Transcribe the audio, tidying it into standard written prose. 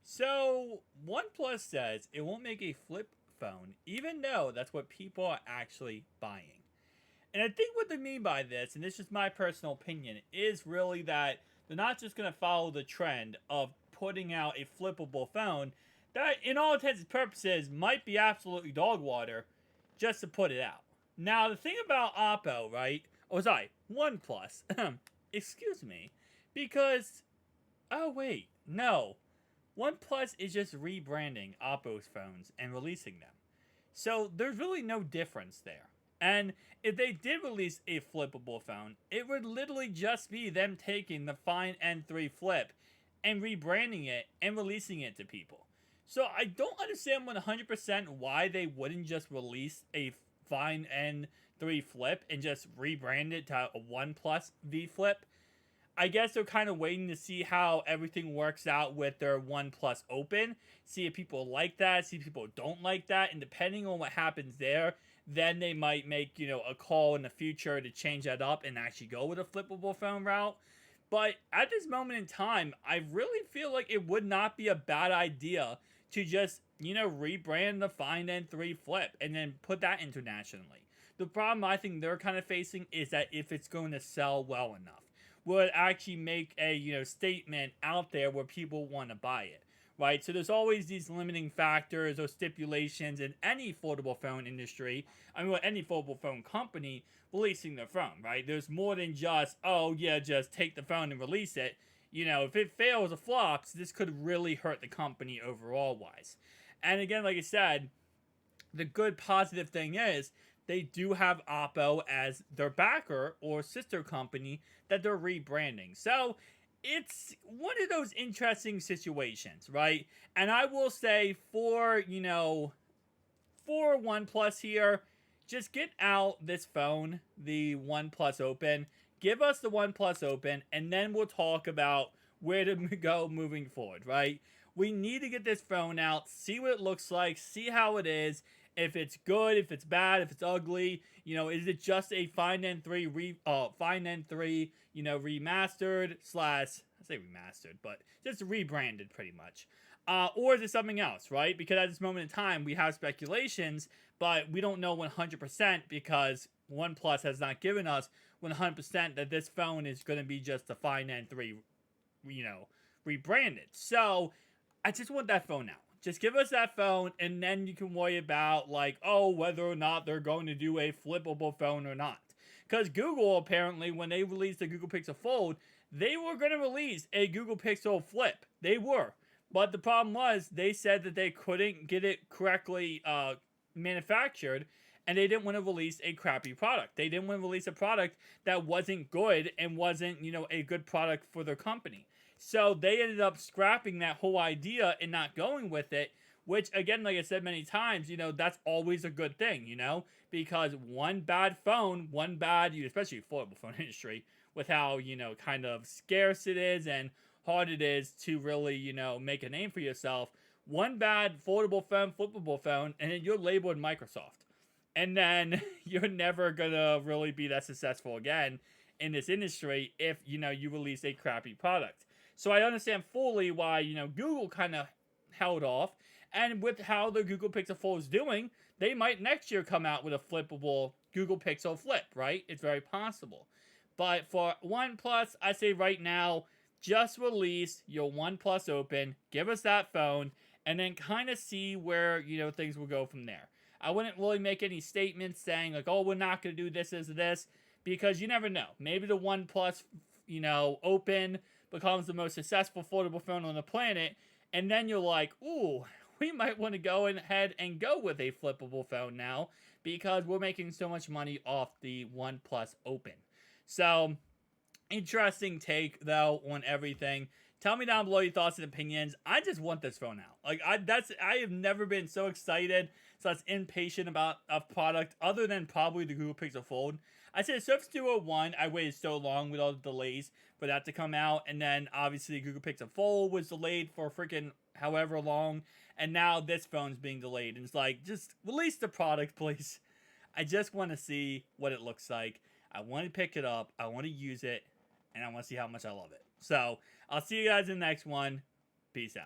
So, OnePlus says it won't make a flip phone, even though that's what people are actually buying. And I think what they mean by this, and this is my personal opinion, is really that they're not just going to follow the trend of putting out a flippable phone that, in all intents and purposes, might be absolutely dog water just to put it out. Now, the thing about Oppo, right? Oh, sorry, OnePlus. Excuse me. Because, oh, wait, no. OnePlus is just rebranding Oppo's phones and releasing them. So there's really no difference there. And if they did release a flippable phone, it would literally just be them taking the Fine N3 Flip and rebranding it and releasing it to people. So I don't understand 100% why they wouldn't just release a Fine N3 Flip and just rebrand it to a OnePlus V Flip. I guess they're kind of waiting to see how everything works out with their OnePlus Open. See if people like that, see if people don't like that, and depending on what happens there, then they might make, a call in the future to change that up and actually go with a flippable phone route. But at this moment in time, I really feel like it would not be a bad idea to just, rebrand the Find N3 Flip and then put that internationally. The problem I think they're kind of facing is that if it's going to sell well enough, will it actually make a statement out there where people want to buy it, right? So there's always these limiting factors or stipulations in any foldable phone industry. I mean, any foldable phone company releasing their phone, right? There's more than just, oh yeah, just take the phone and release it. If it fails or flops, this could really hurt the company overall wise. And again, like I said, the good positive thing is they do have Oppo as their backer or sister company that they're rebranding. So it's one of those interesting situations, right? And I will say for OnePlus here, just get out this phone, the OnePlus Open. Give us the OnePlus Open, and then we'll talk about where to go moving forward, right? We need to get this phone out, see what it looks like, see how it is, if it's good, if it's bad, if it's ugly. Is it just a Find N3 remastered slash, I say remastered, but just rebranded pretty much. Or is it something else, right? Because at this moment in time, we have speculations, but we don't know 100% because OnePlus has not given us 100% that this phone is going to be just a Find N3, rebranded. So I just want that phone out. Just give us that phone, and then you can worry about, whether or not they're going to do a flippable phone or not. Because Google, apparently, when they released the Google Pixel Fold, they were going to release a Google Pixel Flip. They were. But the problem was, they said that they couldn't get it correctly manufactured, and they didn't want to release a crappy product. They didn't want to release a product that wasn't good and wasn't, a good product for their company. So they ended up scrapping that whole idea and not going with it, which, again, like I said many times, that's always a good thing, because one bad phone, especially affordable phone industry, with how, kind of scarce it is and hard it is to really, make a name for yourself. One bad foldable phone, flippable phone, and then you're labeled Microsoft. And then you're never gonna really be that successful again in this industry if, you release a crappy product. So I understand fully why, Google kind of held off. And with how the Google Pixel Fold is doing, they might next year come out with a flippable Google Pixel Flip, right? It's very possible. But for OnePlus, I say right now, just release your OnePlus Open, give us that phone, and then kind of see where, things will go from there. I wouldn't really make any statements saying, oh, we're not going to do this, because you never know. Maybe the OnePlus, Open becomes the most successful foldable phone on the planet, and then you're like, ooh, we might want to go ahead and go with a flippable phone now, because we're making so much money off the OnePlus Open. So, interesting take, though, on everything. Tell me down below your thoughts and opinions. I just want this phone out. I have never been so excited, so that's impatient about a product other than probably the Google Pixel Fold. I said Surface Duo 1, I waited so long with all the delays for that to come out, and then obviously Google Pixel Fold was delayed for freaking however long, and now this phone's being delayed. And it's like, just release the product, please. I just want to see what it looks like. I want to pick it up. I want to use it, and I want to see how much I love it. So, I'll see you guys in the next one. Peace out.